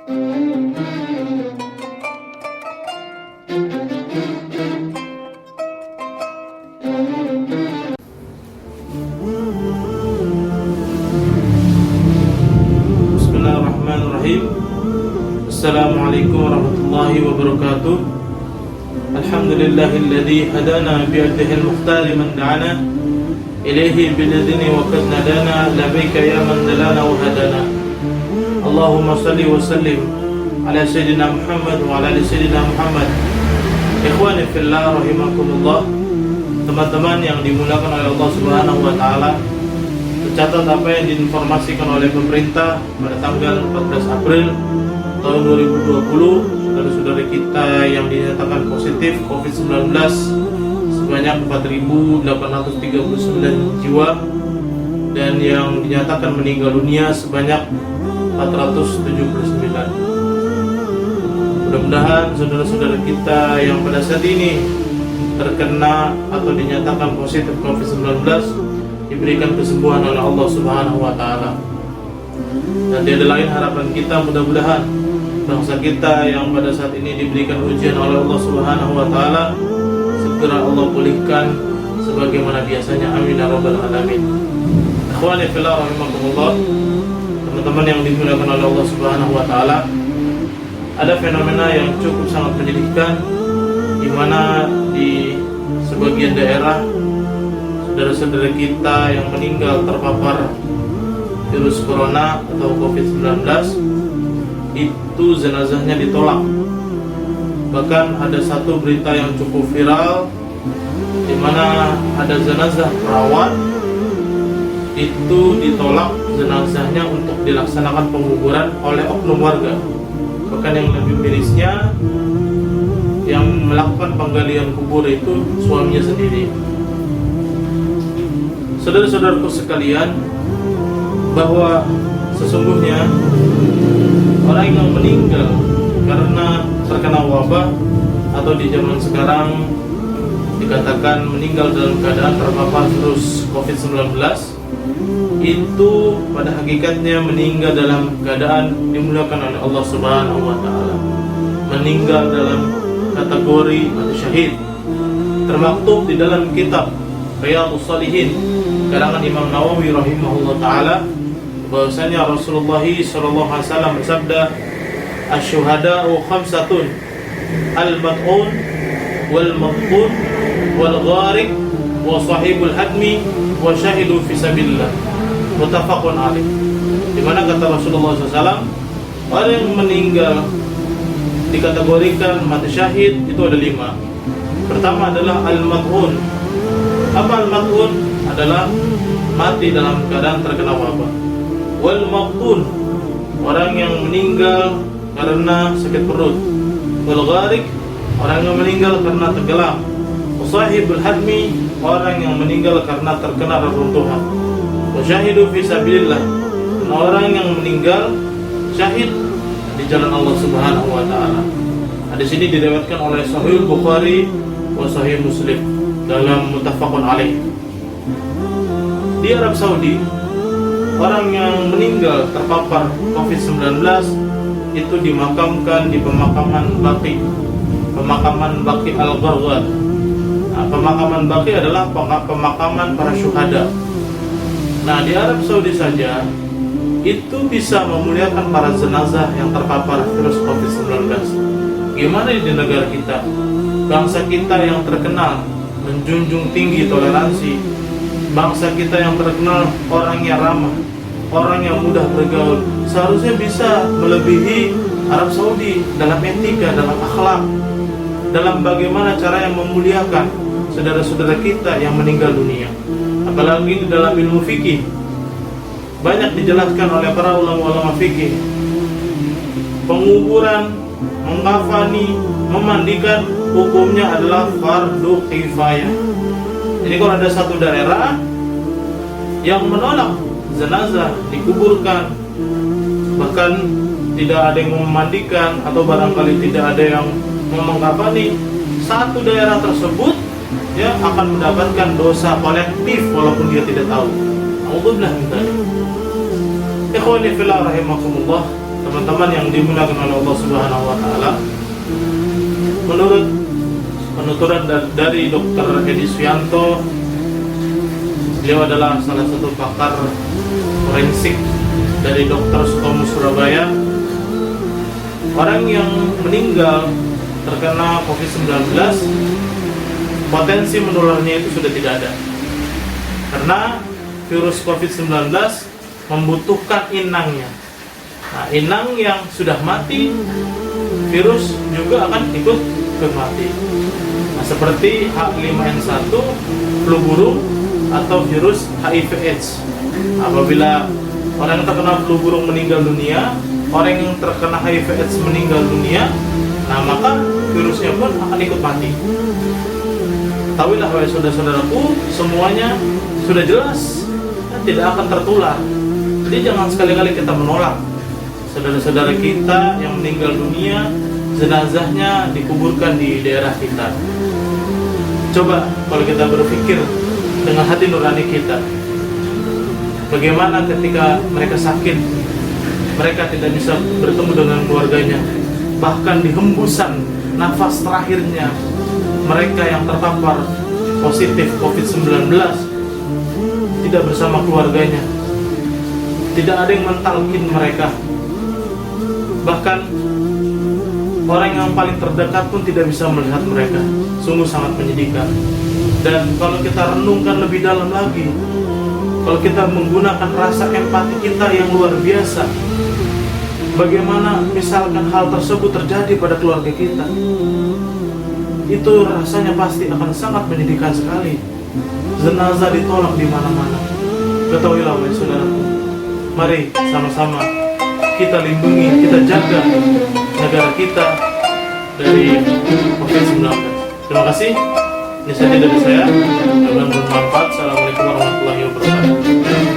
Bismillahirrahmanirrahim. Assalamualaikum warahmatullahi wabarakatuh. Alhamdulillahilladzi hadana bi'abdihil muhtari man da'ana ilaihi biladini wa qadna dana labbaika ya man dalana wa hadana. Allahumma salli wa sallim ala sayyidina Muhammad wa ala ali sayyidina Muhammad. Ikhwani fillah rahimakumullah. Teman-teman yang dimuliakan oleh Allah Subhanahu wa taala, tercatat apa yang diinformasikan oleh pemerintah pada tanggal 14 April tahun 2020, saudara-saudara kita yang dinyatakan positif COVID-19 sebanyak 4.839 jiwa dan yang dinyatakan meninggal dunia sebanyak 479. Mudah-mudahan saudara-saudara kita yang pada saat ini terkena atau dinyatakan positif COVID-19 diberikan kesembuhan oleh Allah Subhanahu wa taala. Dan tiada lain harapan kita, mudah-mudahan bangsa kita yang pada saat ini diberikan ujian oleh Allah Subhanahu wa taala segera Allah pulihkan sebagaimana biasanya. Amin ya rabbal alamin. Ikhwani fillah rahimakumullah. Teman-teman yang dimuliakan oleh Allah Subhanahu wa taala, ada fenomena yang cukup sangat menyedihkan di mana di sebagian daerah saudara-saudara kita yang meninggal terpapar virus corona atau COVID-19 itu jenazahnya ditolak. Bahkan ada satu berita yang cukup viral di mana ada jenazah perawat itu ditolak jenazahnya untuk dilaksanakan penguburan oleh oknum warga. Bahkan yang lebih mirisnya, yang melakukan penggalian kubur itu suaminya sendiri. Saudara-saudaraku sekalian, bahwa sesungguhnya orang yang meninggal karena terkena wabah atau di zaman sekarang dikatakan meninggal dalam keadaan terpapar virus COVID-19 itu pada hakikatnya meninggal dalam keadaan dimuliakan oleh Allah Subhanahu wa taala. Meninggal dalam kategori mati syahid. Termaktub di dalam kitab Riyadhus Shalihin karangan Imam Nawawi rahimahullah taala bahwasanya Rasulullah sallallahu alaihi wasallam bersabda, "Asy-syuhada'u khamsatun, al-mat'un wal maqbun wal gharik wa sahibul hadmi wa syahidu fi sabilillah." Muttafaqun alaih. Di mana kata Rasulullah SAW, orang yang meninggal dikategorikan mati syahid itu ada 5. Pertama adalah al-mat'un. Apa al-mat'un? Adalah mati dalam keadaan terkena wabah. Wal maqtun, orang yang meninggal karena sakit perut. Wal gharik, orang yang meninggal karena tenggelam. Sahibul hadmi, orang yang meninggal karena terkena reruntuhan. Wasyahidu fi sabilillah, orang yang meninggal syahid di jalan Allah Subhanahu wa taala. Hadis ini diriwayatkan oleh Sahih Bukhari wa Sahih Muslim dalam muttafaqun alaih. Di Arab Saudi, orang yang meninggal terpapar COVID-19 itu dimakamkan di pemakaman Baqi Al-Gharqad. Nah, pemakaman Baqi adalah pemakaman para syuhada. Nah, di Arab Saudi saja itu bisa memuliakan para jenazah yang terpapar virus COVID-19. Gimana di negara kita? Bangsa kita yang terkenal menjunjung tinggi toleransi, bangsa kita yang terkenal orang yang ramah, orang yang mudah bergaul, seharusnya bisa melebihi Arab Saudi dalam etika, dalam akhlak, dalam bagaimana cara yang memuliakan saudara-saudara kita yang meninggal dunia. Apalagi di dalam ilmu fikih banyak dijelaskan oleh para ulama-ulama fikih, penguburan, mengkafani, memandikan hukumnya adalah fardu kifayah. Jadi kalau ada satu daerah yang menolak jenazah dikuburkan, bahkan tidak ada yang memandikan atau barangkali tidak ada yang mengkafani, satu daerah tersebut dia akan mendapatkan dosa kolektif walaupun dia tidak tahu. Alhamdulillah. Ikhwani fillah rahimakumullah. teman-teman yang dimuliakan oleh Allah Subhanahu wa taala, menurut penuturan dari Dr. Edi Suyanto, beliau adalah salah satu pakar forensik dari Dr. Sutomo Surabaya. Orang yang meninggal terkena COVID-19, potensi menularnya itu sudah tidak ada, karena virus COVID-19 membutuhkan inangnya. Nah, inang yang sudah mati, virus juga akan ikut mati. Nah, seperti H5N1, flu burung, atau virus HIV/AIDS. Apabila orang yang terkena flu burung meninggal dunia, orang yang terkena HIV/AIDS meninggal dunia, nah maka virusnya pun akan ikut mati. Tahuilah wahai saudara-saudaraku, semuanya sudah jelas dan tidak akan tertular. Jadi jangan sekali-kali kita menolak saudara-saudara kita yang meninggal dunia, jenazahnya dikuburkan di daerah kita. Coba kalau kita berpikir dengan hati nurani kita, bagaimana ketika mereka sakit, mereka tidak bisa bertemu dengan keluarganya, bahkan di hembusan nafas terakhirnya mereka yang terpapar positif COVID-19 tidak bersama keluarganya, tidak ada yang mentalkin mereka, bahkan orang yang paling terdekat pun tidak bisa melihat mereka. Sungguh sangat menyedihkan. Dan kalau kita renungkan lebih dalam lagi, kalau kita menggunakan rasa empati kita yang luar biasa, bagaimana misalkan hal tersebut terjadi pada keluarga kita, itu rasanya pasti akan sangat menyedihkan sekali. Jenazah ditolak di mana-mana. Ketahuilah wahai saudaraku, mari sama-sama kita lindungi, kita jaga negara kita dari COVID-19. Terima kasih. Ini saja dari saya. Mudah-mudahan bermanfaat. Assalamualaikum warahmatullahi wabarakatuh.